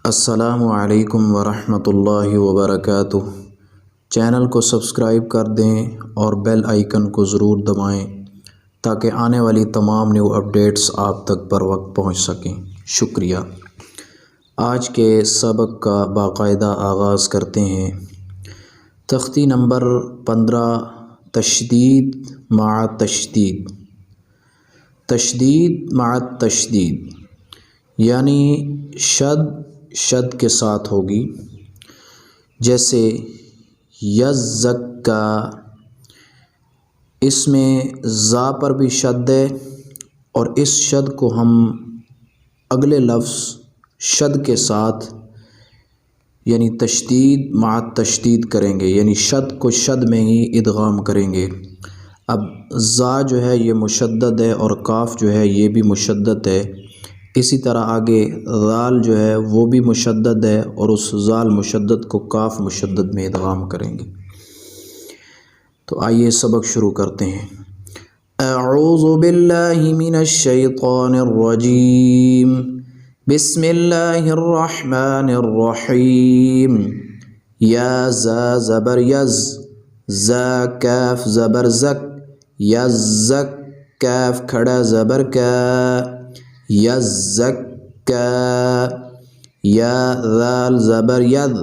السلام علیکم ورحمۃ اللہ وبرکاتہ۔ چینل کو سبسکرائب کر دیں اور بیل آئیکن کو ضرور دبائیں تاکہ آنے والی تمام نیو اپڈیٹس آپ تک پر وقت پہنچ سکیں۔ شکریہ۔ آج کے سبق کا باقاعدہ آغاز کرتے ہیں۔ تختی نمبر 15، تشدید مع تشدید۔ تشدید مع تشدید یعنی شد کے ساتھ ہوگی، جیسے یزکا، اس میں زا پر بھی شد ہے اور اس شد کو ہم اگلے لفظ شد کے ساتھ یعنی تشدید مع تشدید کریں گے، یعنی شد کو شد میں ہی ادغام کریں گے۔ اب زا جو ہے یہ مشدد ہے اور کاف جو ہے یہ بھی مشدد ہے، اسی طرح آگے ذال جو ہے وہ بھی مشدد ہے اور اس ذال مشدد کو کاف مشدد میں ادغام کریں گے۔ تو آئیے سبق شروع کرتے ہیں۔ اعوذ باللہ من الشیطان الرجیم، بسم اللہ الرحمن الرحیم۔ یا زا زبر یز، زا کاف زبر زک، یزک کاف کھڑا زبر کا، یزکا۔ یا ذال زبر ید،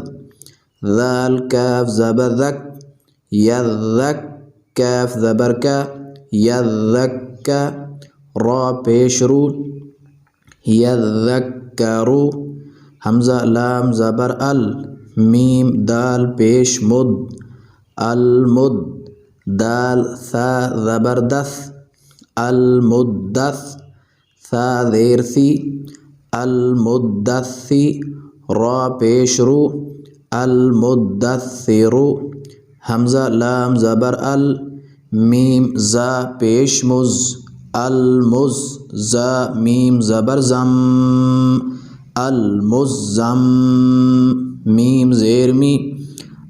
ذال کاف زبر ذک، یذک کاف زبر کا، یذکا۔ را پیش رو، یذکرو۔ حمزہ لام زبر ال، میم دال پیش مد، المد۔ دال ثا زبر دث، المدث۔ ثا زیر ثی، المدثی۔ را پیش رو، المدثرو۔ حمزہ لام زبر ال، میم زا پیش مز، المز۔ زا میم زبر زم، المزم۔ میم زیر می،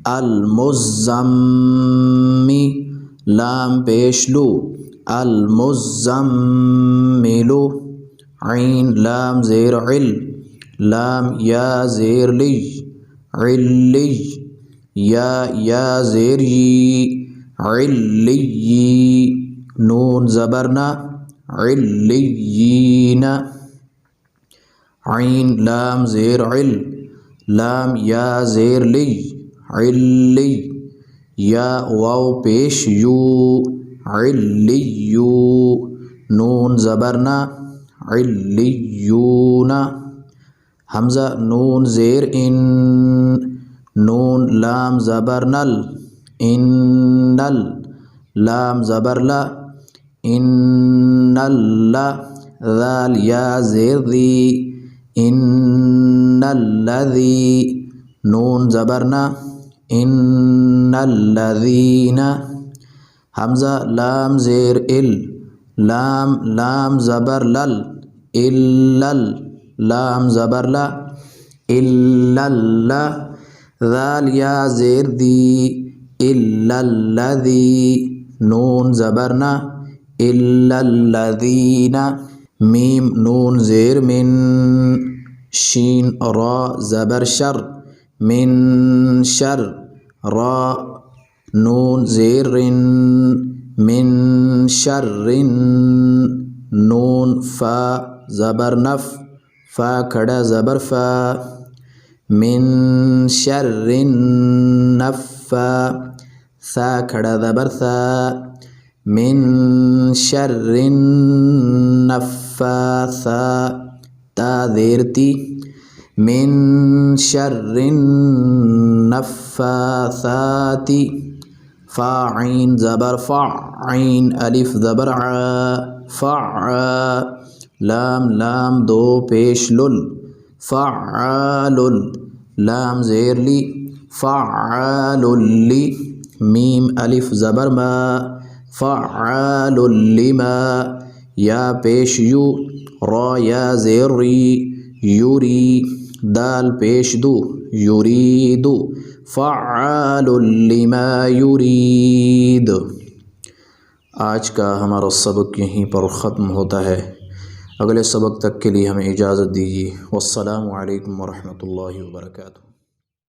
المزمی۔ لام پیش لو، المزملو۔ عین لام زیر عل، لام یا زیر لی، علی۔ یا زیر یی، علی۔ نون زبر نا، علیین۔ عین لام زیر عل، لام یا زیر لی، علی۔ یا واو پیش یو، علیو۔ نون زبر نا، علیون۔ حمزہ نون زیر ان، نون لام زبر نل، انل۔ لام زبر لا، انل۔ ذال یا زیر دی، ان الذی۔ نون زبر نا، ان الذین۔ حمزہ لام زیر ال، لام زبر لل، الل۔ لام زبر لا، الل۔ ذال یا زیر دی، الا الذی۔ نون زبر نا، الا الذین۔ میم نون زیر من، شین را زبر شر، من شر۔ را نون زیر رن، من شر۔ نون فا زبر نف، فا کھڑا زبر فا، من شر النفا۔ ثا کھڑا زبر ثا، من شر النفاثا۔ تا زیر تی، من شر النفاثات۔ فا عین زبر فع، عین الف زبر ع، فع۔ لام دو پیش لل، فعال۔ لام زیر لی، فعال لی۔ میم الف زبر ما، فعال لما۔ یا پیش یو، را یا زیر ری، یوری۔ دال پیش دو، یرید، فعال لما یرید۔ آج کا ہمارا سبق یہیں پر ختم ہوتا ہے۔ اگلے سبق تک کے لیے ہمیں اجازت دیجیے۔ والسلام علیکم ورحمۃ اللہ وبرکاتہ۔